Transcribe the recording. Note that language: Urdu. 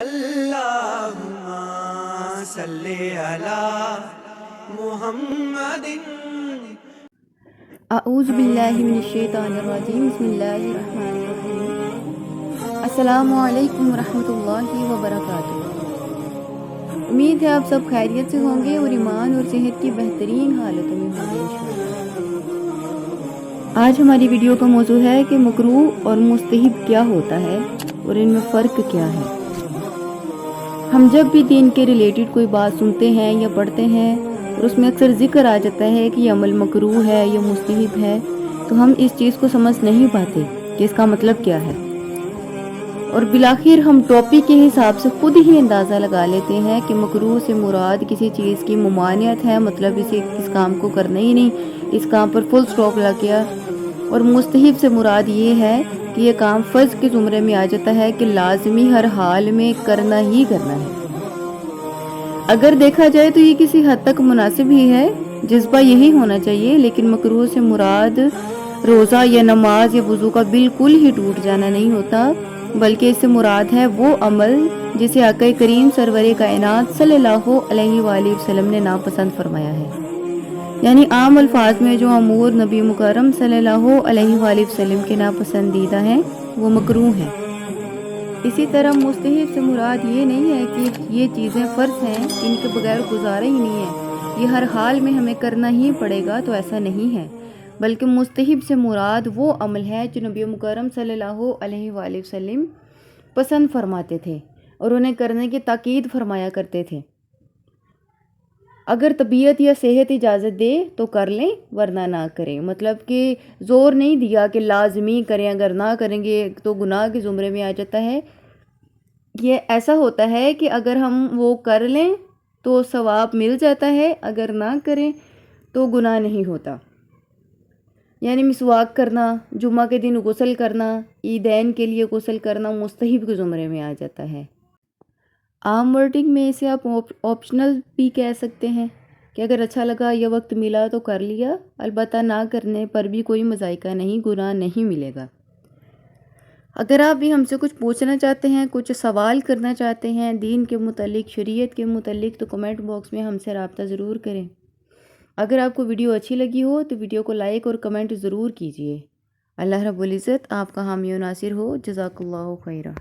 اللهم صل على محمد. اعوذ باللہ من الشیطان الرجیم. بسم اللہ الرحمن الرحیم. السلام علیکم ورحمۃ اللہ وبرکاتہ. امید ہے آپ سب خیریت سے ہوں گے اور ایمان اور صحت کی بہترین حالتوں میں ہوں گے انشاءاللہ. آج ہماری ویڈیو کا موضوع ہے کہ مکروہ اور مستحب کیا ہوتا ہے اور ان میں فرق کیا ہے. ہم جب بھی دین کے ریلیٹڈ کوئی بات سنتے ہیں یا پڑھتے ہیں اور اس میں اکثر ذکر آ جاتا ہے کہ یہ عمل مکروہ ہے یا مستحب ہے، تو ہم اس چیز کو سمجھ نہیں پاتے کہ اس کا مطلب کیا ہے، اور بالآخر ہم ٹاپک کے حساب سے خود ہی اندازہ لگا لیتے ہیں کہ مکروہ سے مراد کسی چیز کی ممانعت ہے، مطلب اس کام کو کرنا ہی نہیں، اس کام پر فل سٹاپ لگ گیا. اور مستحب سے مراد یہ ہے کہ یہ کام فرض کے زمرے میں آ جاتا ہے کہ لازمی ہر حال میں کرنا ہی کرنا ہے. اگر دیکھا جائے تو یہ کسی حد تک مناسب ہی ہے، جذبہ یہی ہونا چاہیے، لیکن مکروہ سے مراد روزہ یا نماز یا وضو کا بالکل ہی ٹوٹ جانا نہیں ہوتا، بلکہ اس سے مراد ہے وہ عمل جسے آقا کریم سرور کائنات صلی اللہ علیہ وآلہ وسلم نے ناپسند فرمایا ہے. یعنی عام الفاظ میں جو امور نبی مکرم صلی اللہ علیہ وآلہ وسلم کے ناپسندیدہ ہیں وہ مکروہ ہیں. اسی طرح مستحب سے مراد یہ نہیں ہے کہ یہ چیزیں فرض ہیں، ان کے بغیر گزارا ہی نہیں ہے، یہ ہر حال میں ہمیں کرنا ہی پڑے گا، تو ایسا نہیں ہے. بلکہ مستحب سے مراد وہ عمل ہے جو نبی مکرم صلی اللہ علیہ وآلہ وسلم پسند فرماتے تھے اور انہیں کرنے کی تاکید فرمایا کرتے تھے. اگر طبیعت یا صحت اجازت دے تو کر لیں ورنہ نہ کریں، مطلب کہ زور نہیں دیا کہ لازمی کریں، اگر نہ کریں گے تو گناہ کے زمرے میں آ جاتا ہے. یہ ایسا ہوتا ہے کہ اگر ہم وہ کر لیں تو ثواب مل جاتا ہے، اگر نہ کریں تو گناہ نہیں ہوتا. یعنی مسواک کرنا، جمعہ کے دن غسل کرنا، عیدین کے لیے غسل کرنا مستحب کے زمرے میں آ جاتا ہے. عام ورڈنگ میں اسے آپ آپشنل بھی کہہ سکتے ہیں کہ اگر اچھا لگا یا وقت ملا تو کر لیا، البتہ نہ کرنے پر بھی کوئی مضائقہ نہیں، گناہ نہیں ملے گا. اگر آپ بھی ہم سے کچھ پوچھنا چاہتے ہیں، کچھ سوال کرنا چاہتے ہیں دین کے متعلق، شریعت کے متعلق، تو کمنٹ باکس میں ہم سے رابطہ ضرور کریں. اگر آپ کو ویڈیو اچھی لگی ہو تو ویڈیو کو لائک اور کمنٹ ضرور کیجیے. اللہ رب العزت آپ کا حامی و ناصر ہو. جزاک اللہ خیرہ.